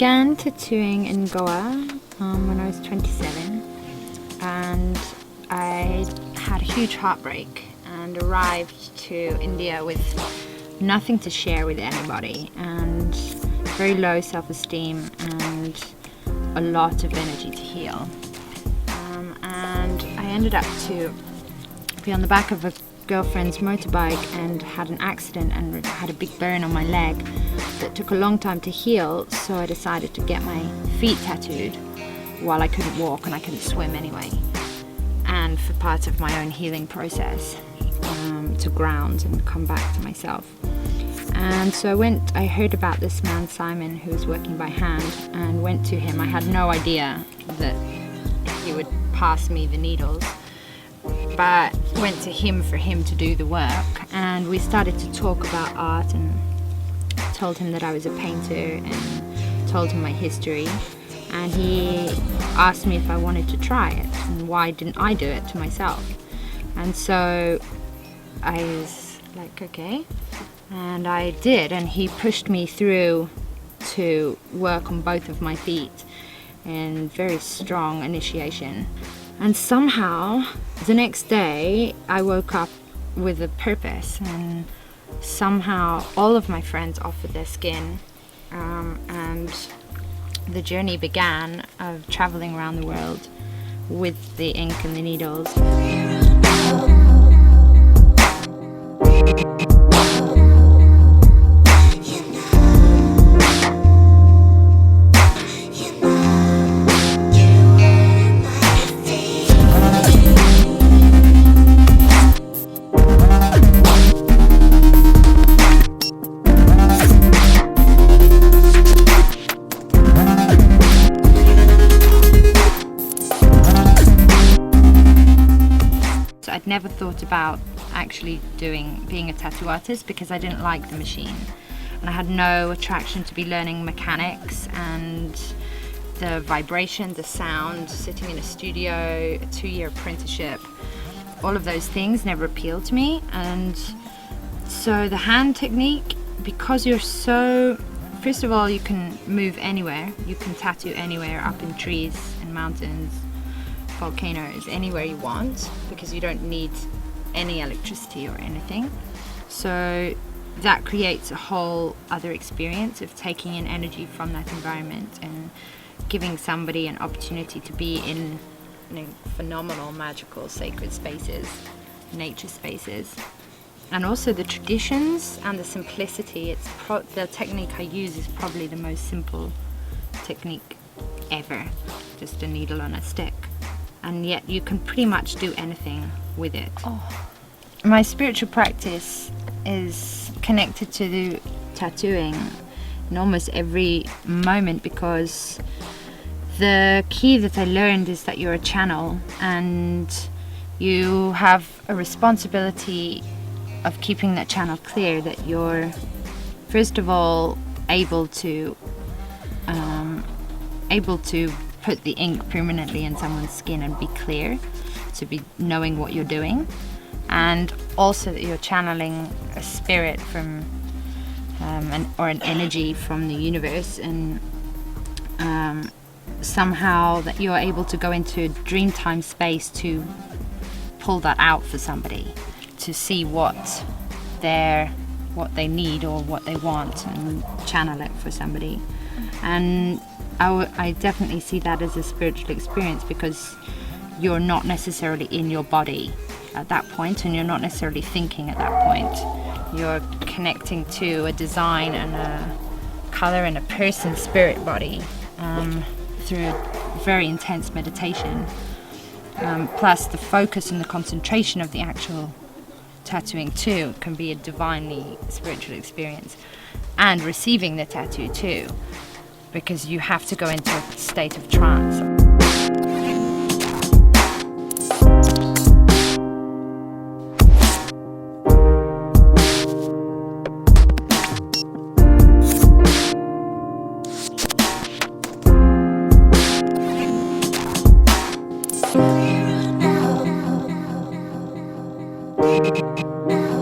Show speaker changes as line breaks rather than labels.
began tattooing in Goa when I was 27, and I had a huge heartbreak and arrived to India with nothing to share with anybody and very low self-esteem and a lot of energy to heal. And I ended up to be on the back of a girlfriend's motorbike and had an accident and had a big burn on my leg that took a long time to heal, so I decided to get my feet tattooed while I couldn't walk and I couldn't swim anyway, and for part of my own healing process, to ground and come back to myself. And so I heard about this man Simon who was working by hand, and went to him. I had no idea that he would pass me the needles, but went to him for him to do the work, and we started to talk about art and told him that I was a painter and told him my history, and he asked me if I wanted to try it and why didn't I do it to myself. And so I was like, okay, and I did, and he pushed me through to work on both of my feet in very strong initiation. And somehow the next day I woke up with a purpose, and somehow all of my friends offered their skin, and the journey began of traveling around the world with the ink and the needles. I'd never thought about actually being a tattoo artist because I didn't like the machine, and I had no attraction to be learning mechanics and the vibration, the sound, sitting in a studio, a 2-year apprenticeship. All of those things never appealed to me. And so the hand technique, because first of all, you can move anywhere, you can tattoo anywhere, up in trees, in mountains, volcanoes, anywhere you want, because you don't need any electricity or anything. So that creates a whole other experience of taking in energy from that environment and giving somebody an opportunity to be in phenomenal, magical, sacred spaces, nature spaces. And also the traditions and the simplicity. The technique I use is probably the most simple technique ever, just a needle on a stick. And yet you can pretty much do anything with it. My spiritual practice is connected to the tattooing in almost every moment, because the key that I learned is that you're a channel and you have a responsibility of keeping that channel clear, that you're first of all able to put the ink permanently in someone's skin and be clear, to be knowing what you're doing, and also that you're channeling a spirit from or an energy from the universe, and somehow that you're able to go into dreamtime space to pull that out for somebody, to see what they need or what they want, and channel it for somebody. And I definitely see that as a spiritual experience, because you're not necessarily in your body at that point, and you're not necessarily thinking at that point. You're connecting to a design and a color and a person's spirit body through a very intense meditation. Plus the focus and the concentration of the actual tattooing too can be a divinely spiritual experience. And receiving the tattoo too, because you have to go into a state of trance.
Now